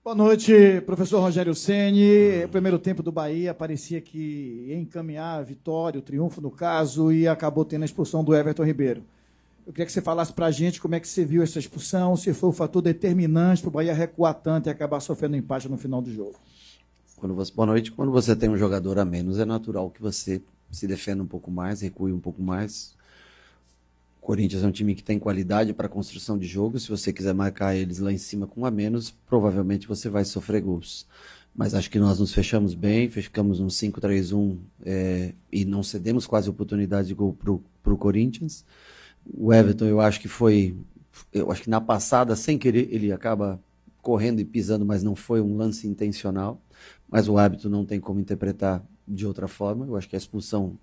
Boa noite, professor Rogério Ceni. O primeiro tempo do Bahia parecia que ia encaminhar a vitória, o triunfo no caso, e acabou tendo a expulsão do Everton Ribeiro. Eu queria que você falasse para a gente como é que você viu essa expulsão, se foi o fator determinante para o Bahia recuar tanto e acabar sofrendo empate no final do jogo. Boa noite. Quando você tem um jogador a menos, é natural que você se defenda um pouco mais, recue um pouco mais. O Corinthians é um time que tem qualidade para construção de jogo. Se você quiser marcar eles lá em cima com um a menos, provavelmente você vai sofrer gols. Mas acho que nós nos fechamos bem, ficamos um 5-3-1 e não cedemos quase oportunidade de gol para o Corinthians. O Everton, eu acho que na passada, sem querer, ele acaba correndo e pisando, mas não foi um lance intencional. Mas o árbitro não tem como interpretar de outra forma. Eu acho que a expulsão,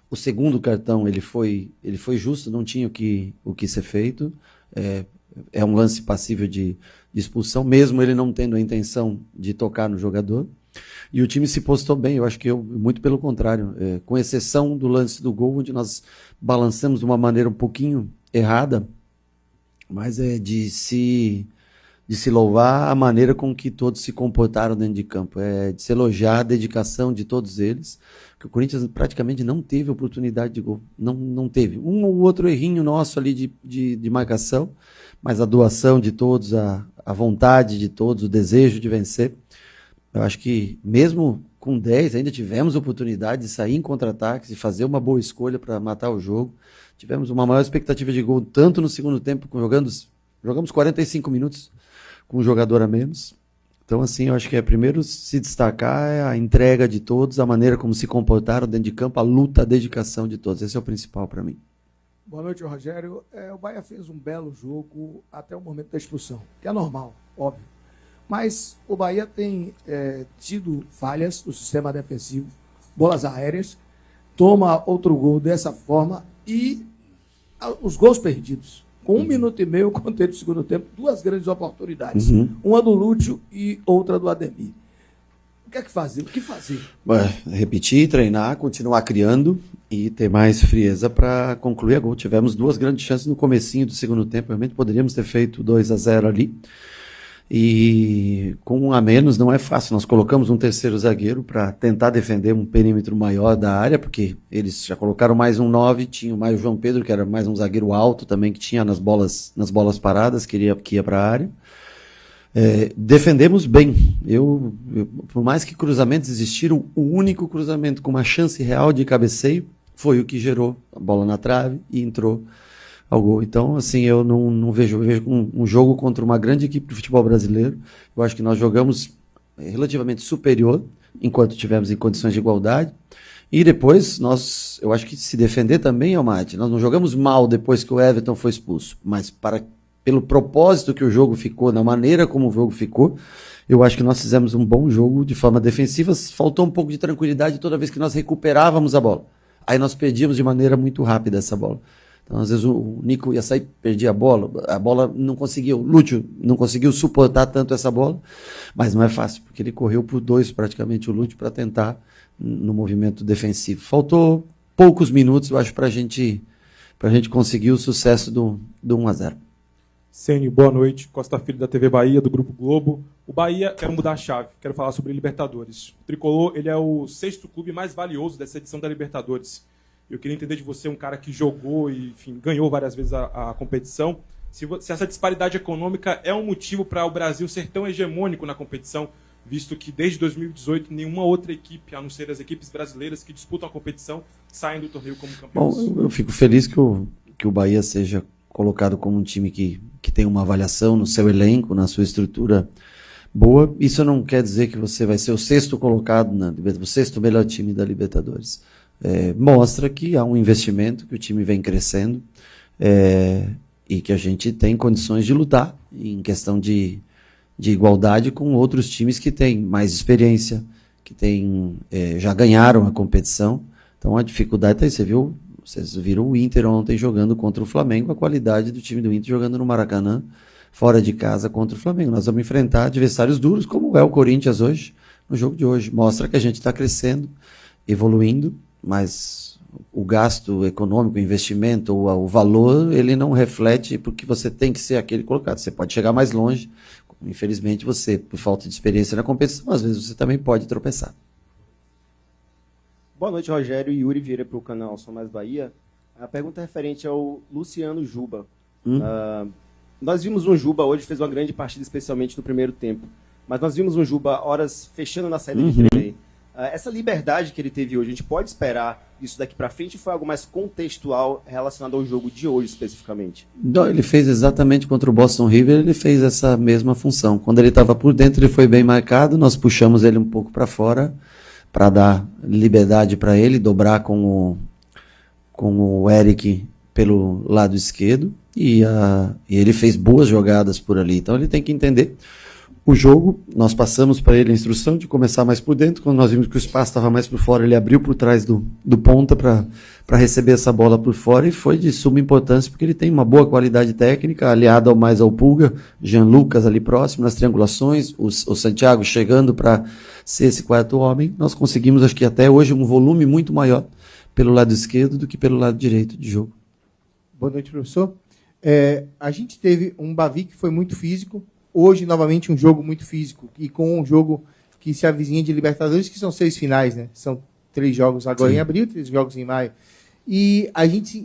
o segundo cartão, ele foi justo, não tinha o que ser feito. É um lance passível de expulsão, mesmo ele não tendo a intenção de tocar no jogador. E o time se postou bem, eu acho que muito pelo contrário, com exceção do lance do gol, onde nós balançamos de uma maneira um pouquinho errada, mas de se louvar a maneira com que todos se comportaram dentro de campo, de se elogiar a dedicação de todos eles, que o Corinthians praticamente não teve oportunidade de gol, não teve. Um ou outro errinho nosso ali de marcação, mas a doação de todos, a vontade de todos, o desejo de vencer. Eu acho que mesmo com 10 ainda tivemos oportunidade de sair em contra-ataques e fazer uma boa escolha para matar o jogo. Tivemos uma maior expectativa de gol, tanto no segundo tempo, jogamos 45 minutos com um jogador a menos. Então, assim, eu acho que primeiro se destacar é a entrega de todos, a maneira como se comportaram dentro de campo, a luta, a dedicação de todos. Esse é o principal para mim. Boa noite, Rogério. O Bahia fez um belo jogo até o momento da expulsão, que é normal, óbvio. Mas o Bahia tem tido falhas no sistema defensivo, bolas aéreas, toma outro gol dessa forma e os gols perdidos. Com 1 minuto e meio, quando teve o segundo tempo, 2 grandes oportunidades. Uma do Lúcio e outra do Ademir. O que é que fazer? O que fazer? Repetir, treinar, continuar criando e ter mais frieza para concluir a gol. Tivemos 2 grandes chances no comecinho do segundo tempo. Realmente poderíamos ter feito 2-0 ali. E com 1 a menos não é fácil. Nós colocamos um terceiro zagueiro para tentar defender um perímetro maior da área, porque eles já colocaram mais um 9, tinham mais o João Pedro, que era mais um zagueiro alto também, que tinha nas bolas paradas, que ia para a área. Defendemos bem. Por mais que cruzamentos existiram, o único cruzamento com uma chance real de cabeceio foi o que gerou a bola na trave e entrou ao gol. Então, assim, eu não vejo um jogo contra uma grande equipe do futebol brasileiro. Eu acho que nós jogamos relativamente superior, enquanto tivemos em condições de igualdade. E depois, eu acho que se defender também é uma arte. Nós não jogamos mal depois que o Everton foi expulso, mas pelo propósito que o jogo ficou, na maneira como o jogo ficou, eu acho que nós fizemos um bom jogo de forma defensiva. Faltou um pouco de tranquilidade toda vez que nós recuperávamos a bola. Aí nós perdíamos de maneira muito rápida essa bola. Então, às vezes o Nico ia sair, perdia a bola não conseguiu, o Lúcio não conseguiu suportar tanto essa bola, mas não é fácil, porque ele correu por 2 praticamente o Lúcio para tentar no movimento defensivo. Faltou poucos minutos, eu acho, para a gente conseguir o sucesso do 1-0. Ceni, boa noite. Costa Filho da TV Bahia, do Grupo Globo. O Bahia quer mudar a chave, quero falar sobre Libertadores. O Tricolor, ele é o 6º clube mais valioso dessa edição da Libertadores. Eu queria entender de você, um cara que jogou e, enfim, ganhou várias vezes a competição, se essa disparidade econômica é um motivo para o Brasil ser tão hegemônico na competição, visto que desde 2018 nenhuma outra equipe, a não ser as equipes brasileiras que disputam a competição, saem do torneio como campeões. Bom, eu fico feliz que o Bahia seja colocado como um time que tem uma avaliação no seu elenco, na sua estrutura boa. Isso não quer dizer que você vai ser o 6º colocado, o 6º melhor time da Libertadores. Mostra que há um investimento, que o time vem crescendo e que a gente tem condições de lutar em questão de igualdade com outros times que têm mais experiência, que já ganharam a competição. Então a dificuldade está aí. Vocês viram o Inter ontem jogando contra o Flamengo, a qualidade do time do Inter jogando no Maracanã, fora de casa contra o Flamengo. Nós vamos enfrentar adversários duros, como é o Corinthians hoje, no jogo de hoje. Mostra que a gente está crescendo, evoluindo, mas o gasto econômico, o investimento, o valor, ele não reflete porque você tem que ser aquele colocado. Você pode chegar mais longe, Infelizmente, você, por falta de experiência na competição, às vezes você também pode tropeçar. Boa noite, Rogério. Yuri Vieira para o canal Sou Mais Bahia. A pergunta é referente ao Luciano Juba. Nós vimos um Juba hoje, fez uma grande partida, especialmente no primeiro tempo. Mas nós vimos um Juba horas fechando na saída de trem. Essa liberdade que ele teve hoje, a gente pode esperar isso daqui para frente? Ou foi algo mais contextual relacionado ao jogo de hoje, especificamente? Não, ele fez exatamente contra o Boston River, ele fez essa mesma função. Quando ele estava por dentro, ele foi bem marcado, nós puxamos ele um pouco para fora, para dar liberdade para ele, dobrar com o Eric pelo lado esquerdo, e ele fez boas jogadas por ali. Então ele tem que entender o jogo. Nós passamos para ele a instrução de começar mais por dentro. Quando nós vimos que o espaço estava mais por fora, ele abriu por trás do ponta para receber essa bola por fora, e foi de suma importância, porque ele tem uma boa qualidade técnica, aliado mais ao Pulga, Jean Lucas ali próximo, nas triangulações, o Santiago chegando para ser esse quarto homem. Nós conseguimos, acho que até hoje, um volume muito maior pelo lado esquerdo do que pelo lado direito de jogo. Boa noite, professor. A gente teve um Bavi que foi muito físico, hoje, novamente, um jogo muito físico, e com um jogo que se avizinha de Libertadores, que são 6 finais, né? São 3 jogos agora em abril, 3 jogos em maio. E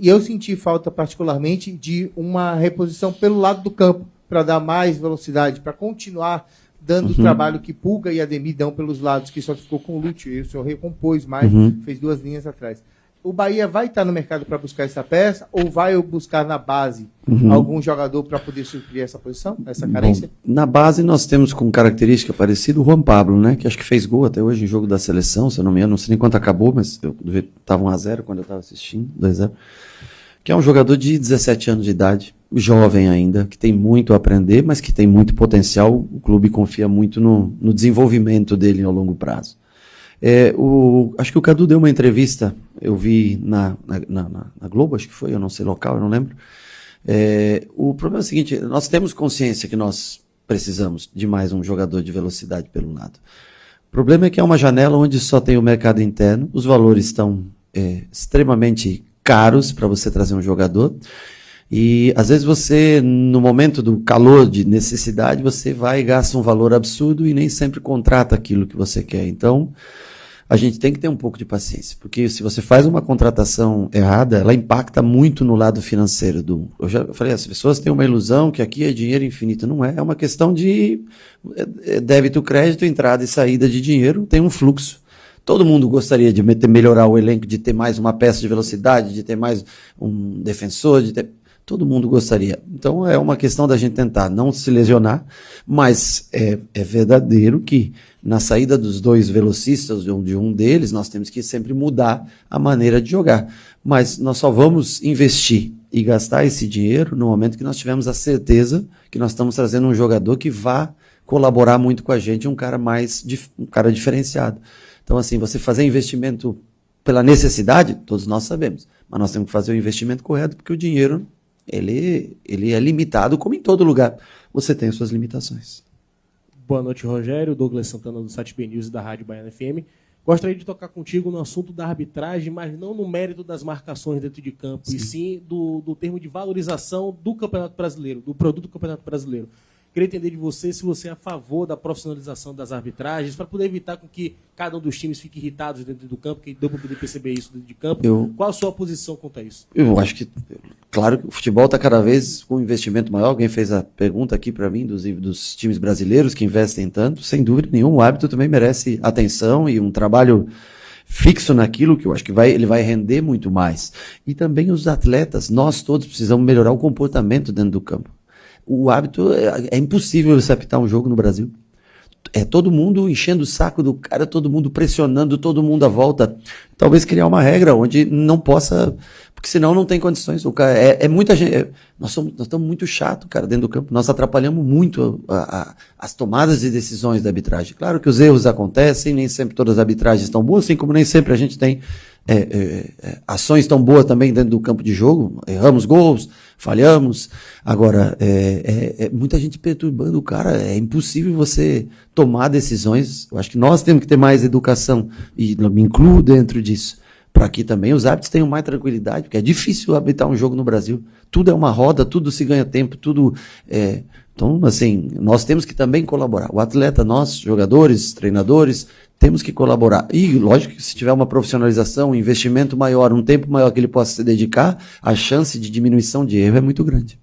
eu senti falta, particularmente, de uma reposição pelo lado do campo, para dar mais velocidade, para continuar dando o trabalho que Pulga e Ademir dão pelos lados, que só ficou com o Lúcio, e o senhor recompôs mais, fez 2 linhas atrás. O Bahia vai estar no mercado para buscar essa peça, ou vai buscar na base algum jogador para poder suprir essa posição, essa carência? Bom, na base nós temos com característica parecida o Juan Pablo, né? Que acho que fez gol até hoje em jogo da seleção, se eu não me engano, não sei nem quanto acabou, mas estava 1-0 quando eu estava assistindo, 2-0. Que é um jogador de 17 anos de idade, jovem ainda, que tem muito a aprender, mas que tem muito potencial. O clube confia muito no desenvolvimento dele ao longo prazo. Acho que o Cadu deu uma entrevista, eu vi na Globo, acho que foi, eu não sei local, eu não lembro. O problema é o seguinte, nós temos consciência que nós precisamos de mais um jogador de velocidade pelo lado. O problema é que é uma janela onde só tem o mercado interno, os valores estão extremamente caros para você trazer um jogador, e às vezes você, no momento do calor de necessidade, você vai e gasta um valor absurdo e nem sempre contrata aquilo que você quer. Então, a gente tem que ter um pouco de paciência, porque se você faz uma contratação errada, ela impacta muito no lado financeiro. Eu já falei, as pessoas têm uma ilusão que aqui é dinheiro infinito. Não é, é uma questão de débito, crédito, entrada e saída de dinheiro, tem um fluxo. Todo mundo gostaria de melhorar o elenco, de ter mais uma peça de velocidade, de ter mais um defensor, todo mundo gostaria. Então é uma questão da gente tentar não se lesionar, mas é verdadeiro que na saída dos 2 velocistas, de um deles, nós temos que sempre mudar a maneira de jogar. Mas nós só vamos investir e gastar esse dinheiro no momento que nós tivermos a certeza que nós estamos trazendo um jogador que vá colaborar muito com a gente, um cara diferenciado. Então, assim, você fazer investimento pela necessidade, todos nós sabemos, mas nós temos que fazer o investimento correto, porque o dinheiro ele é limitado, como em todo lugar. Você tem suas limitações. Boa noite, Rogério. Douglas Santana, do Site B News e da Rádio Baiana FM. Gostaria de tocar contigo no assunto da arbitragem, mas não no mérito das marcações dentro de campo, e sim do termo de valorização do Campeonato Brasileiro, do produto do Campeonato Brasileiro. Queria entender de você se você é a favor da profissionalização das arbitragens, para poder evitar com que cada um dos times fique irritado dentro do campo, que deu para poder perceber isso dentro de campo. Qual a sua posição quanto a isso? Eu acho que, claro que o futebol está cada vez com um investimento maior. Alguém fez a pergunta aqui para mim dos times brasileiros que investem tanto. Sem dúvida nenhuma, o árbitro também merece atenção e um trabalho fixo naquilo, que eu acho que ele vai render muito mais. E também os atletas, nós todos precisamos melhorar o comportamento dentro do campo. O hábito, é impossível você apitar um jogo no Brasil. É todo mundo enchendo o saco do cara, todo mundo pressionando, todo mundo à volta. Talvez criar uma regra onde não possa, porque senão não tem condições. O cara, muita gente. Nós estamos muito chato, cara, dentro do campo. Nós atrapalhamos muito as tomadas de decisões da arbitragem. Claro que os erros acontecem, nem sempre todas as arbitragens estão boas, assim como nem sempre a gente tem ações tão boas também dentro do campo de jogo. Erramos gols, falhamos. Agora, muita gente perturbando o cara. É impossível você tomar decisões. Eu acho que nós temos que ter mais educação, e me incluo dentro disso, para que também os árbitros tenham mais tranquilidade, porque é difícil arbitrar um jogo no Brasil. Tudo é uma roda, tudo se ganha tempo, tudo é... Então, assim, nós temos que também colaborar. O atleta, nós, jogadores, treinadores, temos que colaborar. E, lógico, que se tiver uma profissionalização, um investimento maior, um tempo maior que ele possa se dedicar, a chance de diminuição de erro é muito grande.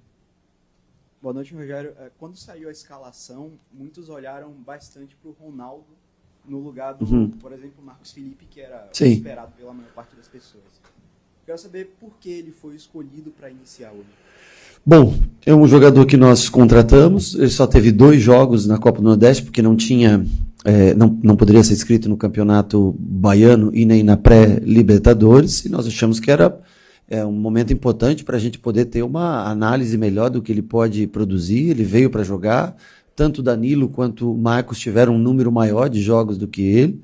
Boa noite, Rogério. Quando saiu a escalação, muitos olharam bastante para o Ronaldo no lugar do, por exemplo, Marcos Felipe, que era esperado pela maior parte das pessoas. Quero saber por que ele foi escolhido para iniciar hoje. Bom, é um jogador que nós contratamos, ele só teve 2 jogos na Copa do Nordeste, porque não tinha, não poderia ser inscrito no Campeonato Baiano e nem na pré-Libertadores, e nós achamos que era um momento importante para a gente poder ter uma análise melhor do que ele pode produzir. Ele veio para jogar, tanto o Danilo quanto o Marcos tiveram um número maior de jogos do que ele.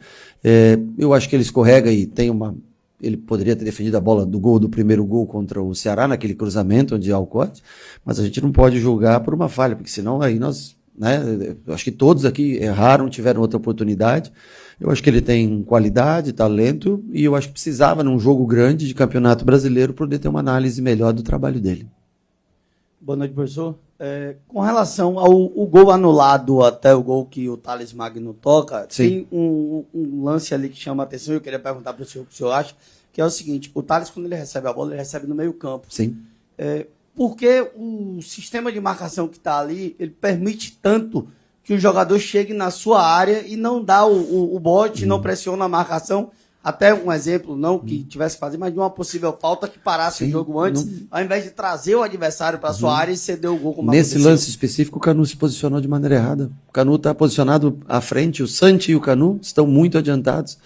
Eu acho que ele escorrega e tem uma... Ele poderia ter defendido a bola do primeiro gol contra o Ceará, naquele cruzamento onde há o corte, mas a gente não pode julgar por uma falha, porque senão aí nós, né, eu acho que todos aqui erraram, tiveram outra oportunidade. Eu acho que ele tem qualidade, talento, e eu acho que precisava, num jogo grande de Campeonato Brasileiro, poder ter uma análise melhor do trabalho dele. Boa noite, professor. Com relação ao gol anulado até o gol que o Thales Magno toca, tem um lance ali que chama a atenção, eu queria perguntar para o senhor o que o senhor acha, que é o seguinte: o Thales, quando ele recebe a bola, ele recebe no meio campo. Sim. Porque o sistema de marcação que está ali, ele permite tanto que o jogador chegue na sua área e não dá o bote, não pressiona a marcação. Até um exemplo, não que tivesse que fazer, mas de uma possível falta que parasse o jogo antes, ao invés de trazer o adversário para a sua área e ceder o gol como Nesse aconteceu. lance específico, o Canu se posicionou de maneira errada. O Canu está posicionado à frente, o Santi e o Canu estão muito adiantados.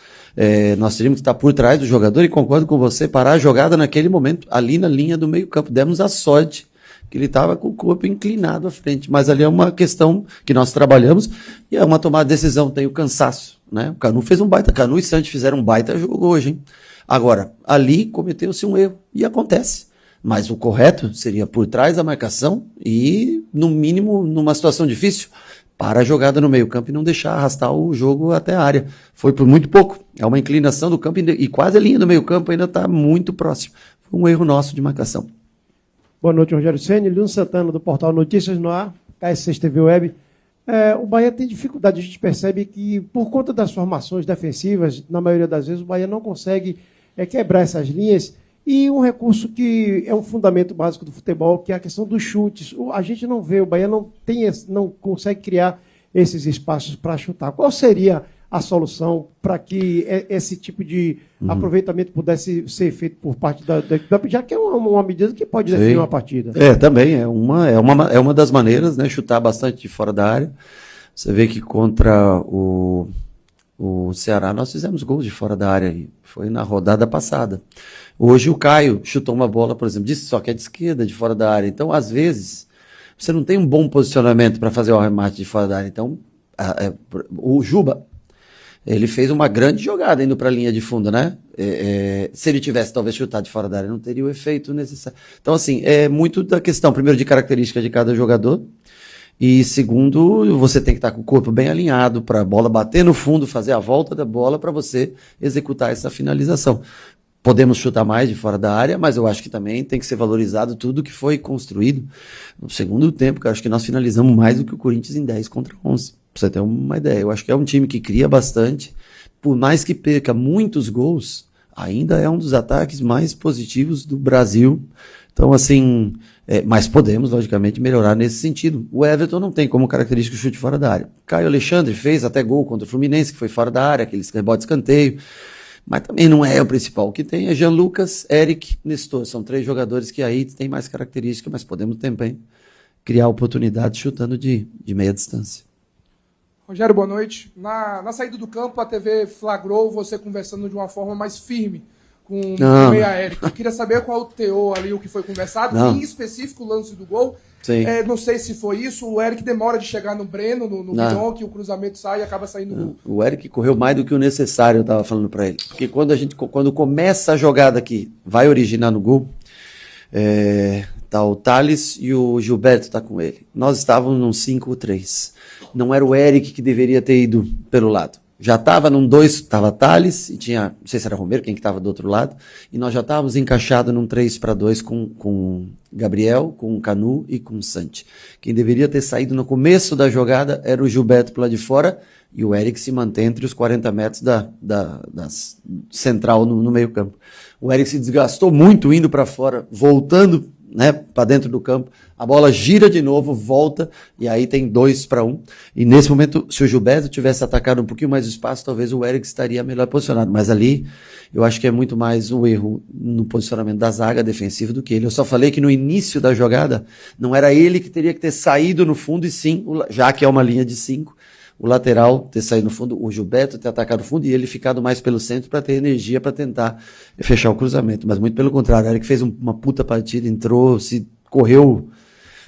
Nós teríamos que estar por trás do jogador, e concordo com você, parar a jogada naquele momento, ali na linha do meio campo. Demos a sorte que ele estava com o corpo inclinado à frente, mas ali é uma questão que nós trabalhamos, e é uma tomada de decisão, tem o cansaço, né? O Canu fez um baita, Canu e Santi fizeram um baita jogo hoje, hein? Agora, ali cometeu-se um erro, e acontece, mas o correto seria por trás da marcação e, no mínimo, numa situação difícil, para a jogada no meio campo e não deixar arrastar o jogo até a área. Foi por muito pouco, é uma inclinação do campo, e quase a linha do meio campo ainda está muito próximo. Foi um erro nosso de marcação. Boa noite, Rogério Ceni, Lino Santana, do portal Notícias no Ar, KS6 TV Web. O Bahia tem dificuldade, a gente percebe que, por conta das formações defensivas, na maioria das vezes, o Bahia não consegue quebrar essas linhas. E um recurso que é um fundamento básico do futebol, que é a questão dos chutes. A gente não vê, o Bahia não consegue criar esses espaços para chutar. Qual seria a solução para que esse tipo de aproveitamento pudesse ser feito por parte da equipe, já que é uma medida que pode definir uma partida? Também é uma das maneiras, né? Chutar bastante de fora da área. Você vê que contra o Ceará nós fizemos gols de fora da área, e foi na rodada passada. Hoje o Caio chutou uma bola, por exemplo, só que é de esquerda, de fora da área. Então, às vezes, você não tem um bom posicionamento para fazer o arremate de fora da área. Então, o Juba, ele fez uma grande jogada indo para a linha de fundo, né? Se ele tivesse talvez chutado de fora da área, não teria o efeito necessário. Então, assim, é muito da questão, primeiro, de característica de cada jogador, e segundo, você tem que estar com o corpo bem alinhado para a bola bater no fundo, fazer a volta da bola para você executar essa finalização. Podemos chutar mais de fora da área, mas eu acho que também tem que ser valorizado tudo que foi construído no segundo tempo, que eu acho que nós finalizamos mais do que o Corinthians em 10 contra 11. Pra você ter uma ideia, eu acho que é um time que cria bastante, por mais que perca muitos gols, ainda é um dos ataques mais positivos do Brasil. Então, assim, mas podemos, logicamente, melhorar nesse sentido. O Everton não tem como característica o chute fora da área. Caio Alexandre fez até gol contra o Fluminense, que foi fora da área, aqueles rebote de escanteio, mas também não é o principal. O que tem é Jean Lucas, Eric, Nestor. São 3 jogadores que aí têm mais característica, mas podemos também criar oportunidades chutando de meia distância. Rogério, boa noite. Na saída do campo, a TV flagrou você conversando de uma forma mais firme com o meia Eric. Eu queria saber qual o teor ali, o que foi conversado, em específico o lance do gol. Não sei se foi isso, o Eric demora de chegar no Breno, no Guilhom, que o cruzamento sai e acaba saindo no gol. O Eric correu mais do que o necessário, eu estava falando para ele. Porque quando começa a jogada que vai originar no gol, tá o Thales e o Gilberto tá com ele. Nós estávamos num 5-3. Não era o Eric que deveria ter ido pelo lado. Já estava num 2, estava Thales, e tinha, não sei se era Romero, quem que estava do outro lado, e nós já estávamos encaixados num 3-2 com Gabriel, com Canu e com Santi. Quem deveria ter saído no começo da jogada era o Gilberto pro lado de fora, e o Eric se mantém entre os 40 metros da central no meio campo. O Eric se desgastou muito indo para fora, voltando, né, para dentro do campo, a bola gira de novo, volta, e aí tem 2-1, e nesse momento, se o Gilberto tivesse atacado um pouquinho mais o espaço, talvez o Eric estaria melhor posicionado, mas ali, eu acho que é muito mais um erro no posicionamento da zaga defensiva do que ele. Eu só falei que no início da jogada, não era ele que teria que ter saído no fundo, e sim, já que é uma linha de 5, o lateral ter saído no fundo, o Gilberto ter atacado o fundo e ele ficado mais pelo centro para ter energia para tentar fechar o cruzamento. Mas muito pelo contrário, o Eric fez uma puta partida, entrou, correu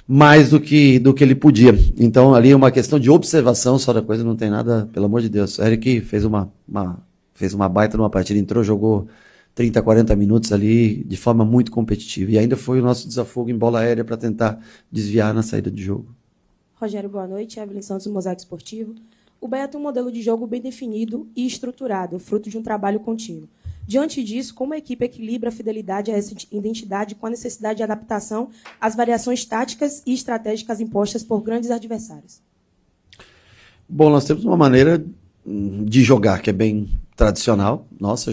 mais do que ele podia. Então ali é uma questão de observação só da coisa, não tem nada, pelo amor de Deus. O Eric fez uma baita numa partida, entrou, jogou 30, 40 minutos ali de forma muito competitiva. E ainda foi o nosso desafogo em bola aérea para tentar desviar na saída de jogo. Rogério, boa noite. Evelyn Santos, do Mosaico Esportivo. O Bahia tem um modelo de jogo bem definido e estruturado, fruto de um trabalho contínuo. Diante disso, como a equipe equilibra a fidelidade a essa identidade com a necessidade de adaptação às variações táticas e estratégicas impostas por grandes adversários? Bom, nós temos uma maneira de jogar que é bem tradicional, nossa,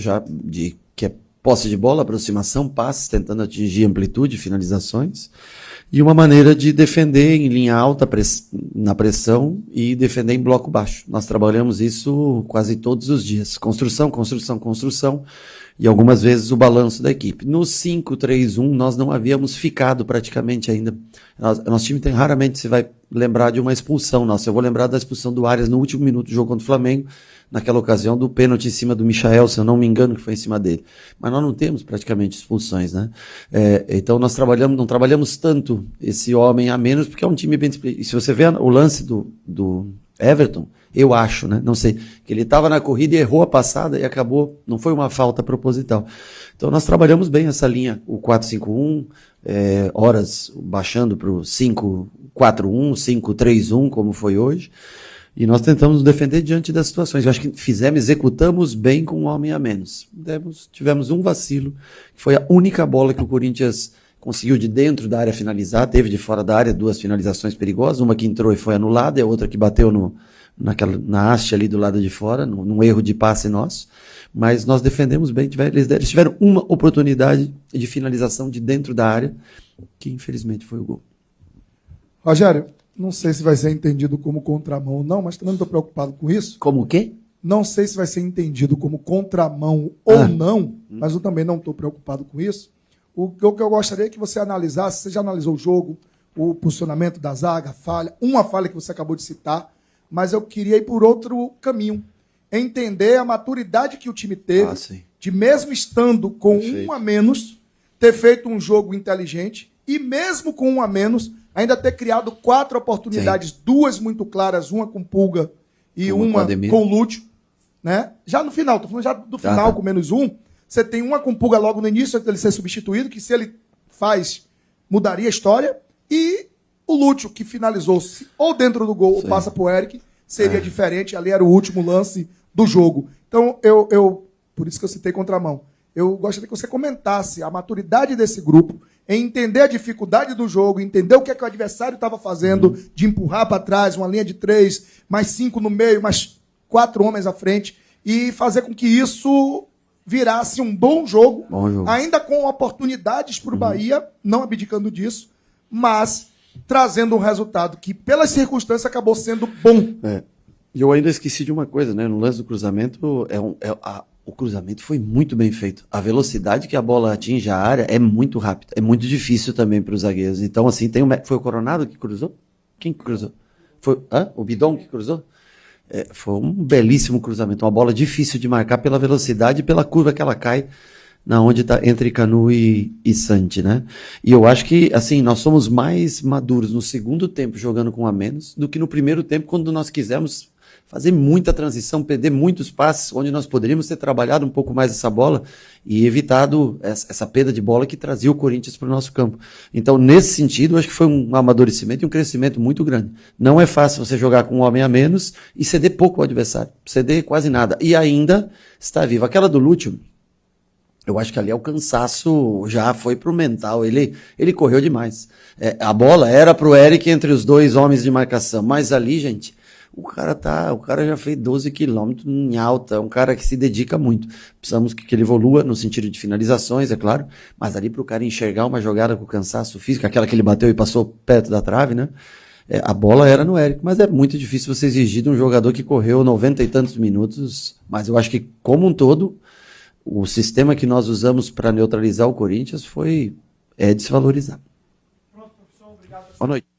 que é posse de bola, aproximação, passes, tentando atingir amplitude, finalizações. E uma maneira de defender em linha alta, na pressão, e defender em bloco baixo. Nós trabalhamos isso quase todos os dias. Construção, construção, construção, e algumas vezes o balanço da equipe. No 5-3-1, nós não havíamos ficado praticamente ainda. Nosso time raramente se vai lembrar de uma expulsão nossa. Eu vou lembrar da expulsão do Arias no último minuto do jogo contra o Flamengo, naquela ocasião do pênalti em cima do Michael, se eu não me engano, que foi em cima dele. Mas nós não temos praticamente expulsões, né? Então nós não trabalhamos tanto esse homem a menos, porque é um time bem... E se você vê o lance do Everton, eu acho, né? Não sei, que ele estava na corrida e errou a passada e acabou, não foi uma falta proposital. Então nós trabalhamos bem essa linha, o 4-5-1, horas baixando para o 5-4-1, 5-3-1, como foi hoje. E nós tentamos defender diante das situações. Eu acho que executamos bem com um homem a menos. Tivemos um vacilo, que foi a única bola que o Corinthians conseguiu de dentro da área finalizar, teve de fora da área 2 finalizações perigosas, uma que entrou e foi anulada, e a outra que bateu na haste ali do lado de fora, num erro de passe nosso. Mas nós defendemos bem, eles tiveram uma oportunidade de finalização de dentro da área, que infelizmente foi o gol. Rogério, não sei se vai ser entendido como contramão ou não, mas também não estou preocupado com isso. Como o quê? Não sei se vai ser entendido como contramão ou não, mas eu também não estou preocupado com isso. O que eu gostaria é que você analisasse, você já analisou o jogo, o posicionamento da zaga, uma falha que você acabou de citar, mas eu queria ir por outro caminho. Entender a maturidade que o time teve, de mesmo estando com um a menos, ter feito um jogo inteligente, e mesmo com um a menos, ainda ter criado 4 oportunidades, 2 muito claras, uma com Pulga e uma com o Lúcio, né? Já no final, tô falando já do final, com -1, você tem uma com Pulga logo no início, antes dele ser substituído, que se ele faz, mudaria a história, e o Lúcio, que finalizou ou dentro do gol ou passa pro Eric, seria diferente, ali era o último lance do jogo. Então, por isso que eu citei contramão, eu gostaria que você comentasse a maturidade desse grupo, em entender a dificuldade do jogo, entender o que o adversário estava fazendo, de empurrar para trás, uma linha de 3, mais 5 no meio, mais 4 homens à frente, e fazer com que isso virasse um bom jogo. Ainda com oportunidades para o Bahia, não abdicando disso, mas trazendo um resultado que, pelas circunstâncias, acabou sendo bom. E eu ainda esqueci de uma coisa, né? No lance do cruzamento, o cruzamento foi muito bem feito. A velocidade que a bola atinge a área é muito rápida. É muito difícil também para os zagueiros. Então, assim, foi o Coronado que cruzou? Quem que cruzou? Foi o Bidon que cruzou? Foi um belíssimo cruzamento. Uma bola difícil de marcar pela velocidade e pela curva que ela cai onde está entre Canu e Santi, né? E eu acho que, assim, nós somos mais maduros no segundo tempo jogando com a menos do que no primeiro tempo, quando nós quisemos fazer muita transição, perder muitos passes, onde nós poderíamos ter trabalhado um pouco mais essa bola e evitado essa perda de bola que trazia o Corinthians para o nosso campo. Então, nesse sentido, acho que foi um amadurecimento e um crescimento muito grande. Não é fácil você jogar com um homem a menos e ceder pouco ao adversário, ceder quase nada. E ainda está vivo. Aquela do Lúcio, eu acho que ali o cansaço já foi pro mental, ele correu demais. A bola era pro Eric entre os dois homens de marcação, mas ali, gente, o cara já fez 12 quilômetros em alta, é um cara que se dedica muito. Precisamos que ele evolua no sentido de finalizações, é claro, mas ali pro cara enxergar uma jogada com cansaço físico, aquela que ele bateu e passou perto da trave, né? A bola era no Eric, mas é muito difícil você exigir de um jogador que correu 90 e tantos minutos, mas eu acho que, como um todo, o sistema que nós usamos para neutralizar o Corinthians é desvalorizado. Pronto, professor, obrigado. Boa noite.